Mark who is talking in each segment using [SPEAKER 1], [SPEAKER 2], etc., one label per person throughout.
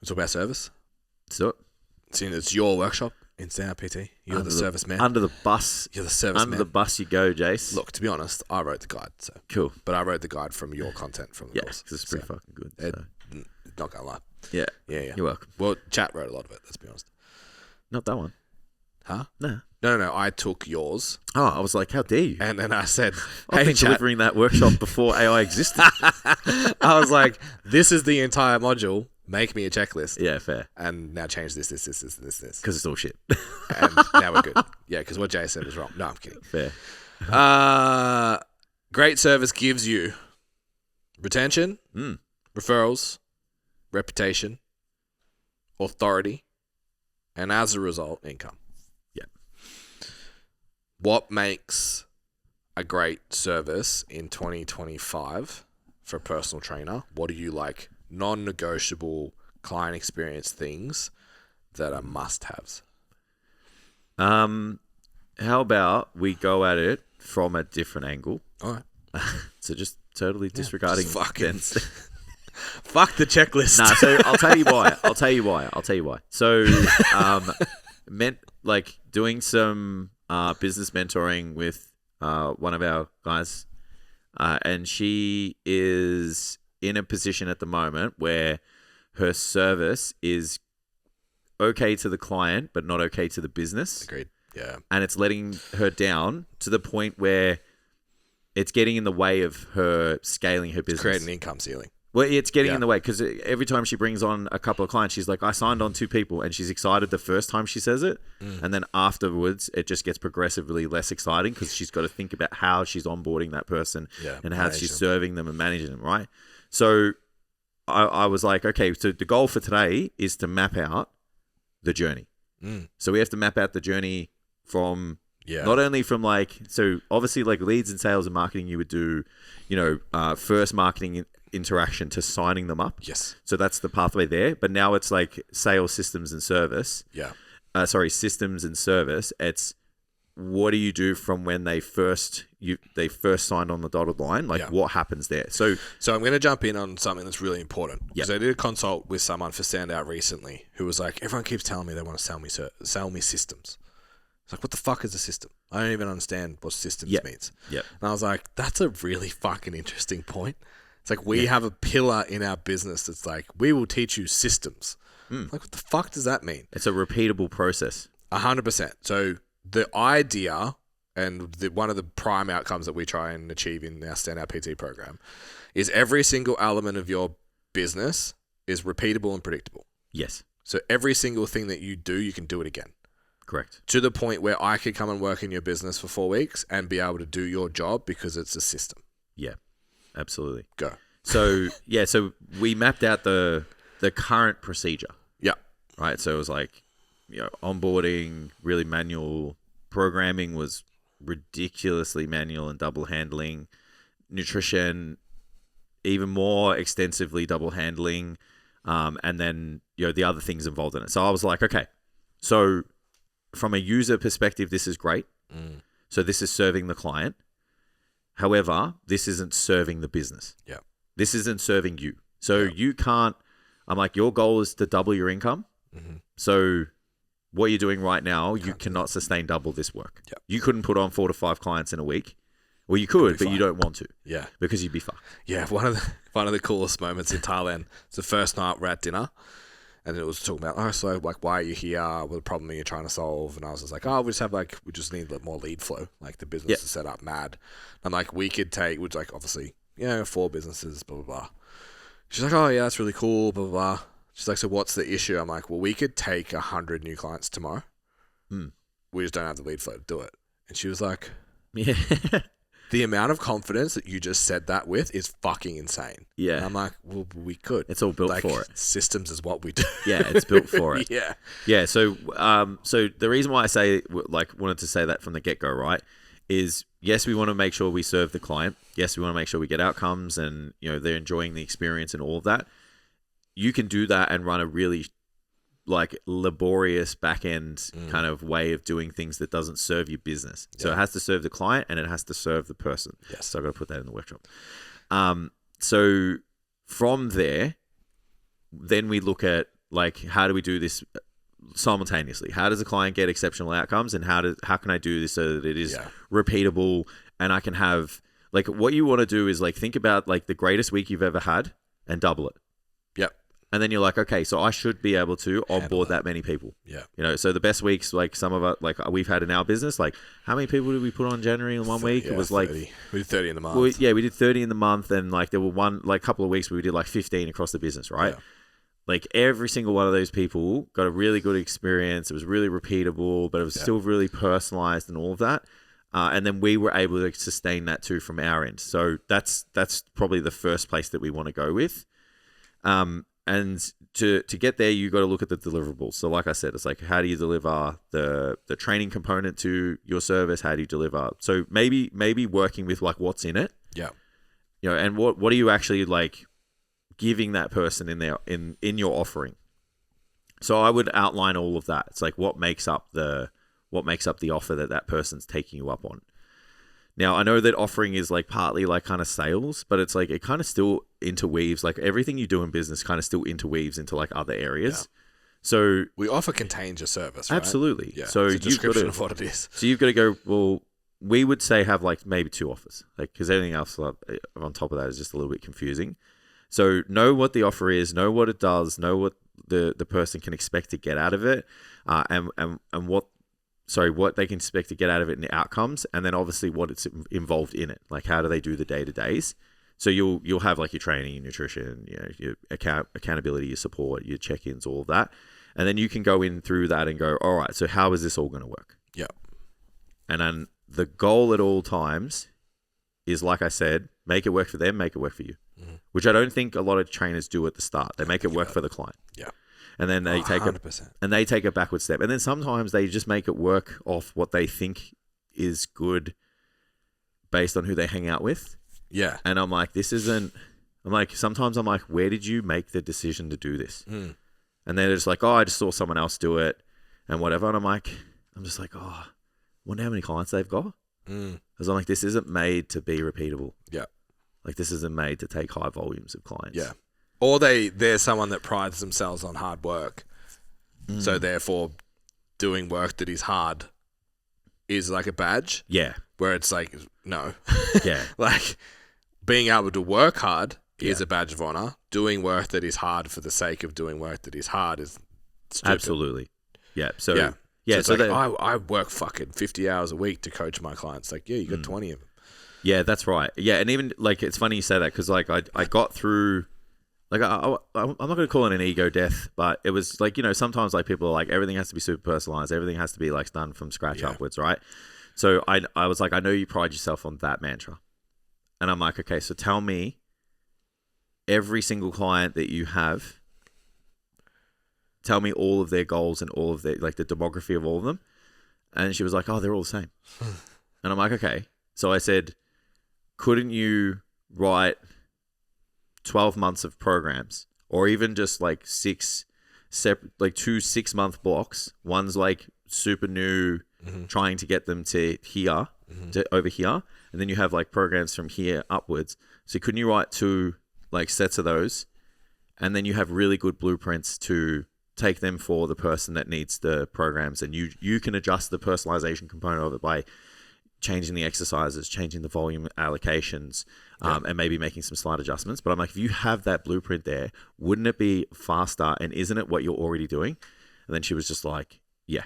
[SPEAKER 1] It's all about service.
[SPEAKER 2] So
[SPEAKER 1] It's your workshop in Stand Up PT. You're the service man.
[SPEAKER 2] Under the bus.
[SPEAKER 1] You're the service
[SPEAKER 2] Under
[SPEAKER 1] man.
[SPEAKER 2] the bus you go, Jace.
[SPEAKER 1] Look, to be honest, I wrote the guide. So
[SPEAKER 2] Cool.
[SPEAKER 1] But I wrote the guide from your content from the
[SPEAKER 2] Yeah,
[SPEAKER 1] course.
[SPEAKER 2] 'cause it's pretty fucking good. So.
[SPEAKER 1] Not gonna lie.
[SPEAKER 2] Yeah.
[SPEAKER 1] Yeah.
[SPEAKER 2] You're welcome.
[SPEAKER 1] Well, chat wrote a lot of it. Let's be honest.
[SPEAKER 2] Not that one.
[SPEAKER 1] Huh?
[SPEAKER 2] No.
[SPEAKER 1] No. I took yours,
[SPEAKER 2] Oh, I was like, how dare you?
[SPEAKER 1] and then I said,
[SPEAKER 2] I've
[SPEAKER 1] "Hey,
[SPEAKER 2] been
[SPEAKER 1] chat."
[SPEAKER 2] delivering that workshop before AI existed.
[SPEAKER 1] I was like, "This is the entire module. Make me a checklist,
[SPEAKER 2] Yeah, fair.
[SPEAKER 1] and now change this."
[SPEAKER 2] Because it's all shit.
[SPEAKER 1] And now we're good. Yeah, because what Jay said was wrong. No, I'm kidding.
[SPEAKER 2] Fair.
[SPEAKER 1] Great service gives you retention,
[SPEAKER 2] Mm.
[SPEAKER 1] referrals, reputation, authority, and as a result, income.
[SPEAKER 2] Yeah.
[SPEAKER 1] What makes a great service in 2025 for a personal trainer? What do you like? Non-negotiable client experience things that are must-haves.
[SPEAKER 2] How about we go at it from a different angle?
[SPEAKER 1] All right.
[SPEAKER 2] So just totally disregarding
[SPEAKER 1] just fucking-
[SPEAKER 2] Ben's.
[SPEAKER 1] Fuck the checklist.
[SPEAKER 2] Nah, so I'll tell you why. So, meant like doing some business mentoring with one of our guys, and she is in a position at the moment where her service is okay to the client, but not okay to the business.
[SPEAKER 1] Agreed. Yeah.
[SPEAKER 2] And it's letting her down to the point where it's getting in the way of her scaling her business.
[SPEAKER 1] Create an income ceiling.
[SPEAKER 2] Well, it's getting
[SPEAKER 1] Yeah.
[SPEAKER 2] in the way because every time she brings on a couple of clients, she's like, I signed on 2 people, and she's excited the first time she says it. And then afterwards, it just gets progressively less exciting because she's got to think about how she's onboarding that person and how
[SPEAKER 1] manage
[SPEAKER 2] she's
[SPEAKER 1] them.
[SPEAKER 2] serving them and managing them, right? So I was like, okay, so the goal for today is to map out the journey. So we have to map out the journey from not only from like, so obviously like leads and sales and marketing, you would do, first marketing interaction to signing them up.
[SPEAKER 1] Yes.
[SPEAKER 2] So that's the pathway there. But now it's like sales systems and service.
[SPEAKER 1] Yeah.
[SPEAKER 2] Systems and service. It's what do you do from when they first signed on the dotted line? Like what happens there? So
[SPEAKER 1] I'm going to jump in on something that's really important because I did a consult with someone for Standout recently who was like, everyone keeps telling me they want to sell me systems. It's like, what the fuck is a system? I don't even understand what systems means.
[SPEAKER 2] Yep.
[SPEAKER 1] And I was like, that's a really fucking interesting point. It's like we have a pillar in our business that's like, we will teach you systems. Like, what the fuck does that mean?
[SPEAKER 2] it's a repeatable process.
[SPEAKER 1] 100%. So the idea and one of the prime outcomes that we try and achieve in our Standout PT program is every single element of your business is repeatable and predictable.
[SPEAKER 2] Yes.
[SPEAKER 1] So every single thing that you do, you can do it again.
[SPEAKER 2] Correct.
[SPEAKER 1] To the point where I could come and work in your business for 4 weeks and be able to do your job because it's a system.
[SPEAKER 2] Yeah. Absolutely.
[SPEAKER 1] Go.
[SPEAKER 2] So so we mapped out the current procedure.
[SPEAKER 1] Yeah.
[SPEAKER 2] Right. So it was like, onboarding, really manual. Programming was ridiculously manual and double handling. Nutrition, even more extensively double handling. And then, the other things involved in it. So I was like, okay, so from a user perspective, this is great. So this is serving the client. However, this isn't serving the business.
[SPEAKER 1] Yeah.
[SPEAKER 2] This isn't serving you. So you can't, I'm like, your goal is to double your income. So what you're doing right now, you cannot sustain double this work.
[SPEAKER 1] Yep.
[SPEAKER 2] You couldn't put on 4 to 5 clients in a week. Well, you could, but you don't want to.
[SPEAKER 1] Yeah.
[SPEAKER 2] Because you'd be fucked.
[SPEAKER 1] Yeah. One of the coolest moments in Thailand. It's the first night we're at dinner. And it was talking about, so like, why are you here? What the problem are you trying to solve? And I was just like, we just need more lead flow. Like the business is set up mad. And like, we could take, which like obviously, 4 businesses, blah, blah, blah. She's like, oh yeah, that's really cool, blah, blah, blah. She's like, so what's the issue? I'm like, well, we could take 100 new clients tomorrow. We just don't have the lead flow to do it. And she was like,
[SPEAKER 2] Yeah.
[SPEAKER 1] the amount of confidence that you just said that with is fucking insane.
[SPEAKER 2] Yeah.
[SPEAKER 1] And I'm like, well, we could.
[SPEAKER 2] It's all built for it.
[SPEAKER 1] Systems is what we do.
[SPEAKER 2] Yeah, it's built for it.
[SPEAKER 1] Yeah.
[SPEAKER 2] Yeah, so the reason why I say, wanted to say that from the get-go, right, is yes, we want to make sure we serve the client. Yes, we want to make sure we get outcomes and, they're enjoying the experience and all of that. You can do that and run a really, laborious back-end kind of way of doing things that doesn't serve your business. So it has to serve the client and it has to serve the person.
[SPEAKER 1] Yes.
[SPEAKER 2] So I've got to put that in the workshop. So from there, then we look at, like, how do we do this simultaneously? How does a client get exceptional outcomes, and how can I do this so that it is repeatable, and I can have, like, what you want to do is, like, think about, like, the greatest week you've ever had and double it.
[SPEAKER 1] Yep.
[SPEAKER 2] And then you're like, okay, so I should be able to onboard that many people.
[SPEAKER 1] Yeah.
[SPEAKER 2] You know, so the best weeks, like some of us, like we've had in our business, like how many people did we put on January in 1 week? It was
[SPEAKER 1] 30.
[SPEAKER 2] like,
[SPEAKER 1] we did 30 in the month.
[SPEAKER 2] we did 30 in the month, and like there were couple of weeks where we did like 15 across the business, right?
[SPEAKER 1] Yeah.
[SPEAKER 2] Like every single one of those people got a really good experience. It was really repeatable, but it was still really personalized and all of that. And then we were able to sustain that too from our end. So that's probably the first place that we want to go with. And to get there, you got to look at the deliverables. So like I said, it's like, how do you deliver the training component to your service? How do you deliver? So maybe working with like what's in it.
[SPEAKER 1] Yeah.
[SPEAKER 2] You know, and what are you actually like giving that person in your offering? So I would outline all of that. It's like what makes up the offer that person's taking you up on. Now, I know that offering is like partly like kind of sales, but it's like it kind of still interweaves, like everything you do in business kind of still interweaves into like other areas. Yeah. So
[SPEAKER 1] we offer contains your service, right?
[SPEAKER 2] Absolutely.
[SPEAKER 1] Yeah.
[SPEAKER 2] So
[SPEAKER 1] it's a description of what it is.
[SPEAKER 2] So you've got to go, well, we would say have like maybe 2 offers, like, because everything else on top of that is just a little bit confusing. So know what the offer is, know what it does, know what the person can expect to get out of it, and what they can expect to get out of it and the outcomes, and then obviously what it's involved in it. Like how do they do the day-to-days? So you'll have like your training, your nutrition, you know, your accountability, your support, your check-ins, all of that. And then you can go in through that and go, all right, so how is this all going to work?
[SPEAKER 1] Yeah.
[SPEAKER 2] And then the goal at all times is, like I said, make it work for them, make it work for you, which I don't think a lot of trainers do at the start. They make it work for the client.
[SPEAKER 1] Yeah.
[SPEAKER 2] And then they take
[SPEAKER 1] 100%.
[SPEAKER 2] a backward step. And then sometimes they just make it work off what they think is good based on who they hang out with.
[SPEAKER 1] Yeah.
[SPEAKER 2] And I'm like, sometimes I'm like, where did you make the decision to do this? And then they're just like, oh, I just saw someone else do it and whatever. And I'm just like, oh, I wonder how many clients they've got. Because I'm like, this isn't made to be repeatable.
[SPEAKER 1] Yeah.
[SPEAKER 2] Like this isn't made to take high volumes of clients.
[SPEAKER 1] Yeah. Or they're someone that prides themselves on hard work. So therefore doing work that is hard is like a badge.
[SPEAKER 2] Yeah.
[SPEAKER 1] Where it's like, no.
[SPEAKER 2] Yeah.
[SPEAKER 1] Like being able to work hard is a badge of honor. Doing work that is hard for the sake of doing work that is hard is stupid.
[SPEAKER 2] Absolutely. Yeah. So
[SPEAKER 1] yeah.
[SPEAKER 2] Yeah.
[SPEAKER 1] So it's like, I work fucking 50 hours a week to coach my clients. Like, yeah, you got 20 of them.
[SPEAKER 2] Yeah, that's right. Yeah. And even like, it's funny you say that because like I got through, like, I'm not going to call it an ego death, but it was like, you know, sometimes like people are like, everything has to be super personalized. Everything has to be like done from scratch upwards, right? So I was like, I know you pride yourself on that mantra. And I'm like, okay, so tell me every single client that you have, tell me all of their goals and all of their, like the demography of all of them. And she was like, oh, they're all the same. And I'm like, okay. So I said, couldn't you write 12 months of programs, or even just like 2 6-month blocks? One's like super new, trying to get them to here, to over here. And then you have like programs from here upwards. So couldn't you write 2 like sets of those? And then you have really good blueprints to take them for the person that needs the programs. And you can adjust the personalization component of it by changing the exercises, changing the volume allocations, and maybe making some slight adjustments. But I'm like, if you have that blueprint there, wouldn't it be faster? And isn't it what you're already doing? And then she was just like, yeah.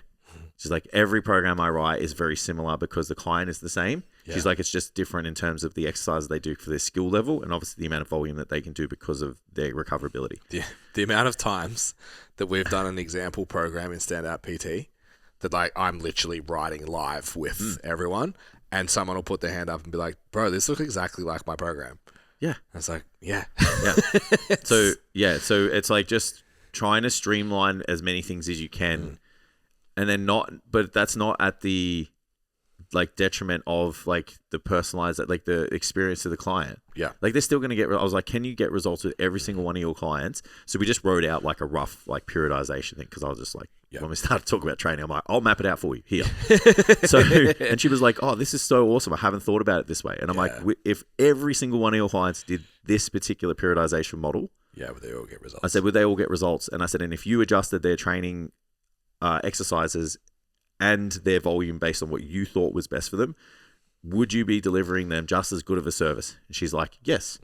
[SPEAKER 2] She's like, every program I write is very similar because the client is the same. Yeah. She's like, it's just different in terms of the exercises they do for their skill level and obviously the amount of volume that they can do because of their recoverability.
[SPEAKER 1] The amount of times that we've done an example program in Standout PT that like I'm literally writing live with everyone, and someone will put their hand up and be like, bro, this looks exactly like my program.
[SPEAKER 2] Yeah.
[SPEAKER 1] And it's like, yeah.
[SPEAKER 2] So it's like just trying to streamline as many things as you can. And then but that's not at the like detriment of like the personalized, like the experience of the client.
[SPEAKER 1] Yeah.
[SPEAKER 2] Like they're still going to get, I was like, can you get results with every single one of your clients? So we just wrote out like a rough like periodization thing. Cause I was just like, when we started talking about training, I'm like, I'll map it out for you here. So, and she was like, oh, this is so awesome. I haven't thought about it this way. And I'm like, if every single one of your clients did this particular periodization model,
[SPEAKER 1] Yeah, but they all get results.
[SPEAKER 2] I said, would they all get results? And I said, and if you adjusted their training exercises and their volume based on what you thought was best for them, would you be delivering them just as good of a service? And she's like, yes.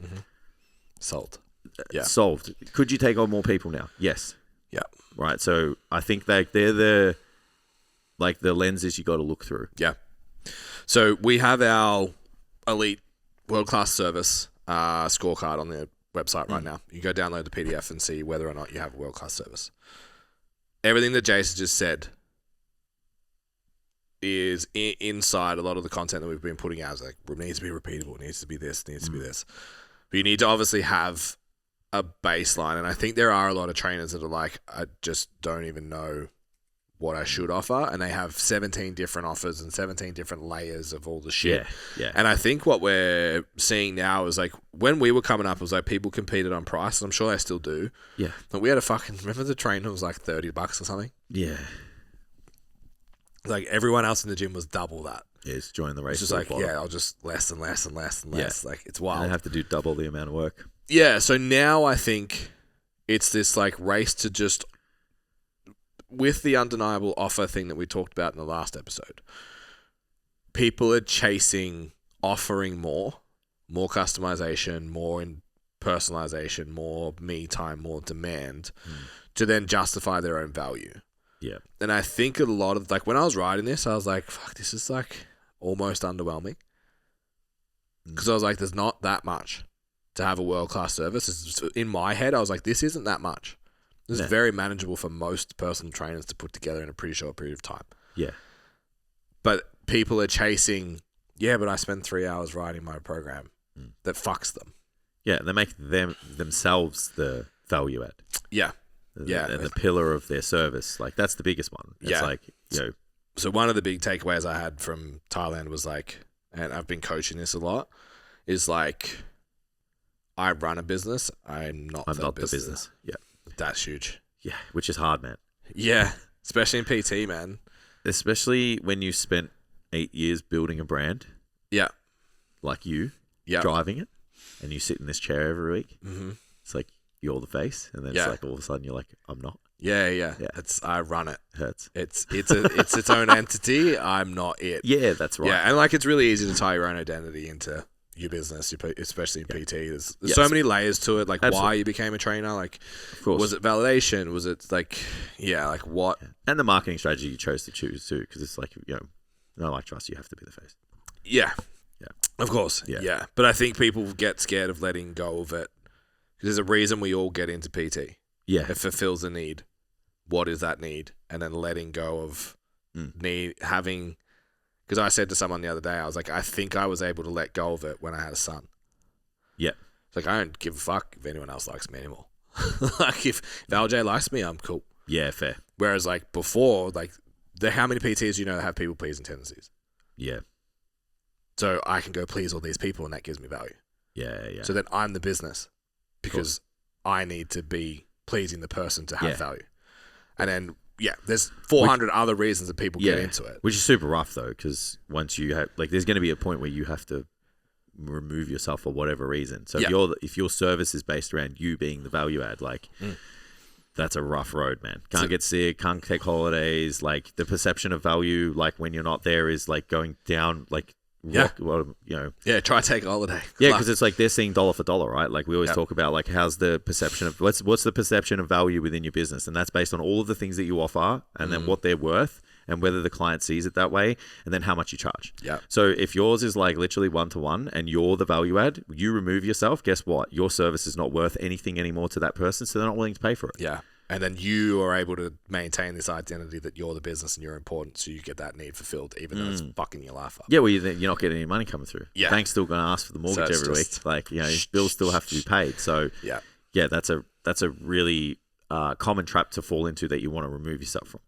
[SPEAKER 1] Sold. Yeah.
[SPEAKER 2] Solved. Could you take on more people now? Yes.
[SPEAKER 1] Yeah.
[SPEAKER 2] Right. So I think that they're the lenses you got to look through.
[SPEAKER 1] Yeah. So we have our elite world-class service scorecard on the website right now. You go download the PDF and see whether or not you have a world-class service. Everything that Jason just said is inside a lot of the content that we've been putting out. It's like, it needs to be repeatable. It needs to be this. It needs to be this. But you need to obviously have a baseline. And I think there are a lot of trainers that are like, I just don't even know what I should offer. And they have 17 different offers and 17 different layers of all the shit.
[SPEAKER 2] Yeah.
[SPEAKER 1] And I think what we're seeing now is like, when we were coming up, it was like people competed on price. And I'm sure they still do.
[SPEAKER 2] Yeah.
[SPEAKER 1] But we had remember the trainer was like $30 or something?
[SPEAKER 2] Yeah.
[SPEAKER 1] Like everyone else in the gym was double that.
[SPEAKER 2] Yeah, it's joining the race.
[SPEAKER 1] It's just like, yeah, I'll just less and less and less and less. Like, it's wild.
[SPEAKER 2] And they have to do double the amount of work.
[SPEAKER 1] Yeah, so now I think it's this like race to just, with the undeniable offer thing that we talked about in the last episode, people are chasing offering more customization, more in personalization, more me time, more demand to then justify their own value.
[SPEAKER 2] Yeah.
[SPEAKER 1] And I think a lot of, like, when I was writing this, I was like, fuck, this is like almost underwhelming. Because I was like, there's not that much to have a world-class service. In my head, I was like, this isn't that much. This is very manageable for most personal trainers to put together in a pretty short period of time.
[SPEAKER 2] Yeah.
[SPEAKER 1] But people are chasing, but I spend 3 hours writing my program that fucks them.
[SPEAKER 2] Yeah, they make themselves the value add.
[SPEAKER 1] Yeah.
[SPEAKER 2] And the pillar of their service. Like, that's the biggest one. It's like,
[SPEAKER 1] So one of the big takeaways I had from Thailand was like, and I've been coaching this a lot, is like, I run a business. I'm not the business.
[SPEAKER 2] Yeah.
[SPEAKER 1] That's huge.
[SPEAKER 2] Yeah, which is hard, man.
[SPEAKER 1] Yeah, especially in PT, man.
[SPEAKER 2] Especially when you spent 8 years building a brand.
[SPEAKER 1] Yeah.
[SPEAKER 2] Like you.
[SPEAKER 1] Yeah.
[SPEAKER 2] Driving it. And you sit in this chair every week.
[SPEAKER 1] Mm-hmm.
[SPEAKER 2] It's like, you're the face. And then it's like, all of a sudden, you're like, I'm not.
[SPEAKER 1] Yeah. I run it.
[SPEAKER 2] Hurts.
[SPEAKER 1] It's its own entity. I'm not it.
[SPEAKER 2] Yeah, that's right.
[SPEAKER 1] Yeah, and like, it's really easy to tie your own identity into your business, especially in PT. There's so many layers to it, like why you became a trainer. Like,
[SPEAKER 2] of course.
[SPEAKER 1] Was it validation? Was it like, like what?
[SPEAKER 2] Yeah. And the marketing strategy you chose to choose too, because it's like, no, like trust, you have to be the face.
[SPEAKER 1] Yeah.
[SPEAKER 2] Yeah.
[SPEAKER 1] Of course. Yeah. But I think people get scared of letting go of it. There's a reason we all get into PT.
[SPEAKER 2] Yeah.
[SPEAKER 1] It fulfills a need. What is that need? And then letting go of having. Because I said to someone the other day, I was like, I think I was able to let go of it when I had a son.
[SPEAKER 2] Yeah.
[SPEAKER 1] It's like, I don't give a fuck if anyone else likes me anymore. Like, if LJ likes me, I'm cool.
[SPEAKER 2] Yeah, fair.
[SPEAKER 1] Whereas, like, before, like, how many PTs do you know that have people-pleasing tendencies?
[SPEAKER 2] Yeah.
[SPEAKER 1] So I can go please all these people, and that gives me value.
[SPEAKER 2] Yeah.
[SPEAKER 1] So then I'm the business because I need to be pleasing the person to have value. And then, there's 400 other reasons that people get into it.
[SPEAKER 2] Which is super rough, though, because once you have, like, there's going to be a point where you have to remove yourself for whatever reason. So if your service is based around you being the value add, like, that's a rough road, man. Can't get sick, can't take holidays. Like, the perception of value, like, when you're not there is, like, going down, like,
[SPEAKER 1] try take a holiday.
[SPEAKER 2] Yeah, because it's like they're seeing dollar for dollar, right? Like, we always talk about, like, how's the perception of what's the perception of value within your business, and that's based on all of the things that you offer, and then what they're worth, and whether the client sees it that way, and then how much you charge.
[SPEAKER 1] Yeah.
[SPEAKER 2] So if yours is like literally 1-to-1, and you're the value add, you remove yourself. Guess what? Your service is not worth anything anymore to that person, so they're not willing to pay for it.
[SPEAKER 1] Yeah. And then you are able to maintain this identity that you're the business and you're important, so you get that need fulfilled, even though it's fucking your life up.
[SPEAKER 2] Yeah, well, you're not getting any money coming through.
[SPEAKER 1] Yeah.
[SPEAKER 2] Bank's still going to ask for the mortgage every week. Like, bills still have to be paid. So, that's a really common trap to fall into that you want to remove yourself from.